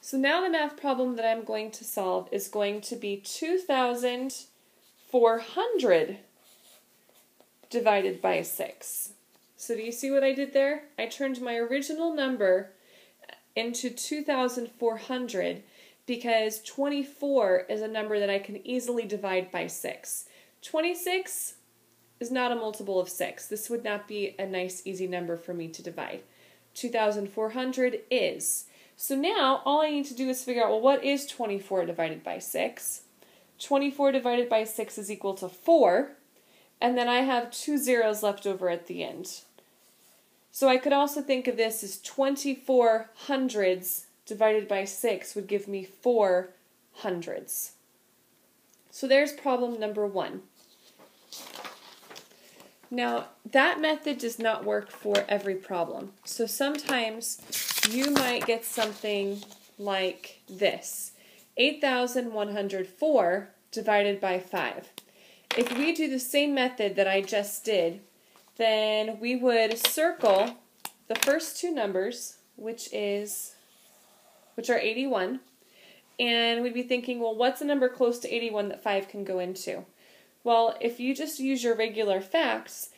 So now the math problem that I'm going to solve is going to be 2,400 divided by 6. So do you see what I did there? I turned my original number into 2,400 because 24 is a number that I can easily divide by 6. 26 is not a multiple of 6. This would not be a nice, easy number for me to divide. 2,400 is. So now all I need to do is figure out, well, what is 24 divided by 6? 24 divided by 6 is equal to 4, and then I have 2 zeros left over at the end. So I could also think of this as 24 hundreds divided by 6 would give me 4 hundreds. So there's problem number 1. Now, that method does not work for every problem. So sometimes you might get something like this. 8,104 divided by 5. If we do the same method that I just did, then we would circle the first two numbers, which are 81, and we'd be thinking, well, what's a number close to 81 that 5 can go into? Well, if you just use your regular facts,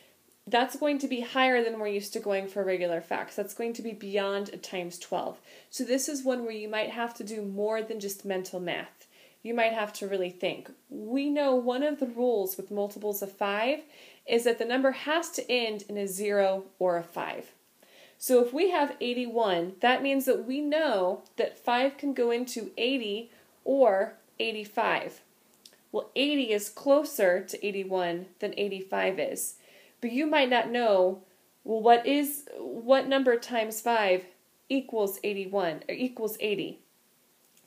that's going to be higher than we're used to going for regular facts. That's going to be beyond a times 12. So this is one where you might have to do more than just mental math. You might have to really think. We know one of the rules with multiples of 5 is that the number has to end in a 0 or a 5. So if we have 81, that means that we know that 5 can go into 80 or 85. Well, 80 is closer to 81 than 85 is. But you might not know, well, what number times 5 equals 81 or equals 80?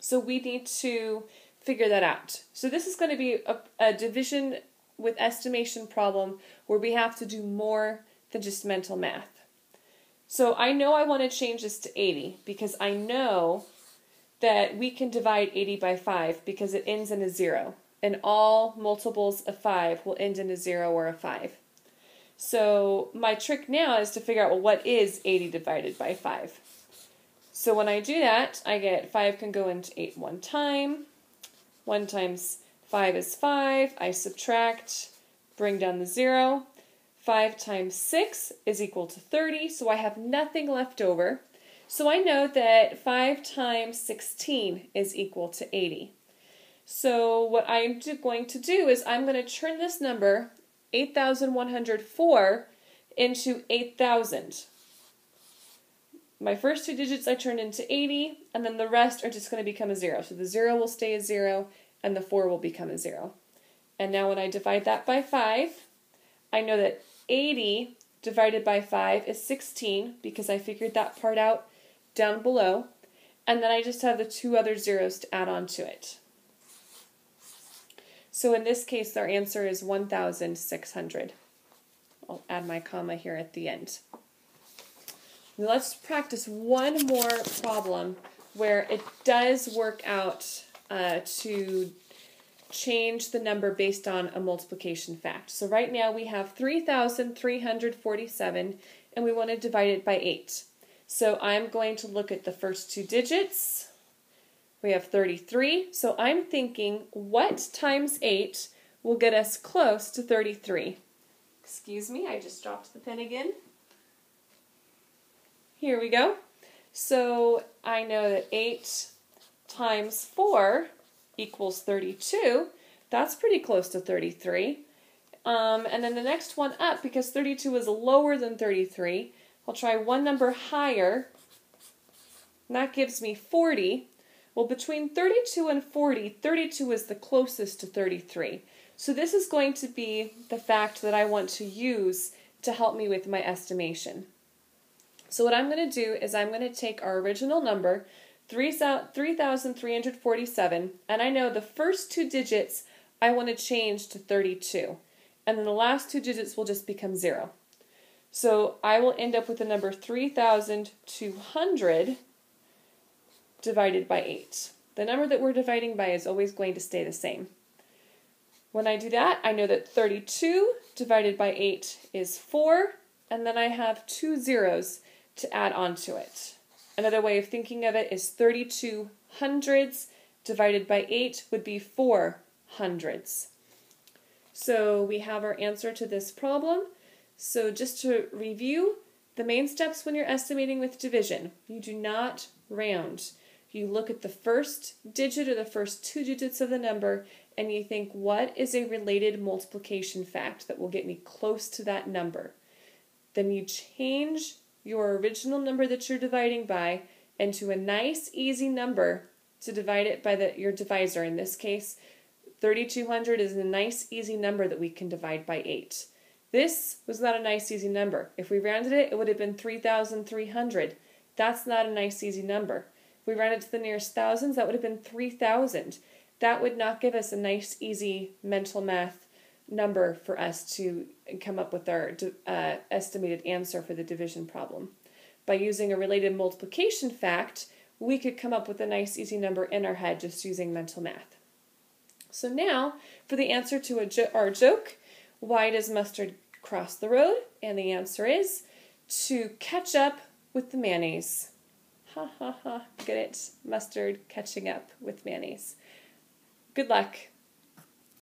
So we need to figure that out. So this is going to be a division with estimation problem where we have to do more than just mental math. So I know I want to change this to 80 because I know that we can divide 80 by 5 because it ends in a 0. And all multiples of 5 will end in a 0 or a 5. So my trick now is to figure out, well, what is 80 divided by 5? So when I do that, I get 5 can go into 8 one time. 1 times 5 is 5. I subtract, bring down the 0. 5 times 6 is equal to 30, so I have nothing left over. So I know that 5 times 16 is equal to 80. So what I'm going to do is I'm going to turn this number, 8,104, into 8,000. My first two digits I turned into 80, and then the rest are just going to become a 0. So the 0 will stay a 0, and the 4 will become a 0. And now when I divide that by 5, I know that 80 divided by 5 is 16, because I figured that part out down below. And then I just have the two other zeros to add on to it. So in this case, our answer is 1,600. I'll add my comma here at the end. Now let's practice one more problem where it does work out to change the number based on a multiplication fact. So right now we have 3,347 and we want to divide it by 8. So I'm going to look at the first two digits. We have 33, so I'm thinking what times 8 will get us close to 33? Excuse me, I just dropped the pen again. Here we go. So I know that 8 times 4 equals 32. That's pretty close to 33. And then the next one up, because 32 is lower than 33, I'll try one number higher. And that gives me 40. Well, between 32 and 40, 32 is the closest to 33. So this is going to be the fact that I want to use to help me with my estimation. So what I'm going to do is I'm going to take our original number, 3,347, and I know the first two digits I want to change to 32. And then the last two digits will just become 0. So I will end up with the number 3,200 divided by 8. The number that we're dividing by is always going to stay the same. When I do that, I know that 32 divided by 8 is 4, and then I have two zeros to add on to it. Another way of thinking of it is 32 hundredths divided by 8 would be 4 hundredths. So we have our answer to this problem. So just to review, the main steps when you're estimating with division, you do not round. You look at the first digit or the first two digits of the number and you think, what is a related multiplication fact that will get me close to that number? Then you change your original number that you're dividing by into a nice, easy number to divide it by your divisor. In this case, 3,200 is a nice, easy number that we can divide by 8. This was not a nice, easy number. If we rounded it, it would have been 3,300. That's not a nice, easy number. If we rounded to the nearest thousands, that would have been 3,000. That would not give us a nice, easy mental math number for us to come up with our estimated answer for the division problem. By using a related multiplication fact, we could come up with a nice, easy number in our head just using mental math. So now, for the answer to our joke, why does mustard cross the road? And the answer is to catch up with the mayonnaise. Ha ha ha, get it? Mustard catching up with mayonnaise. Good luck.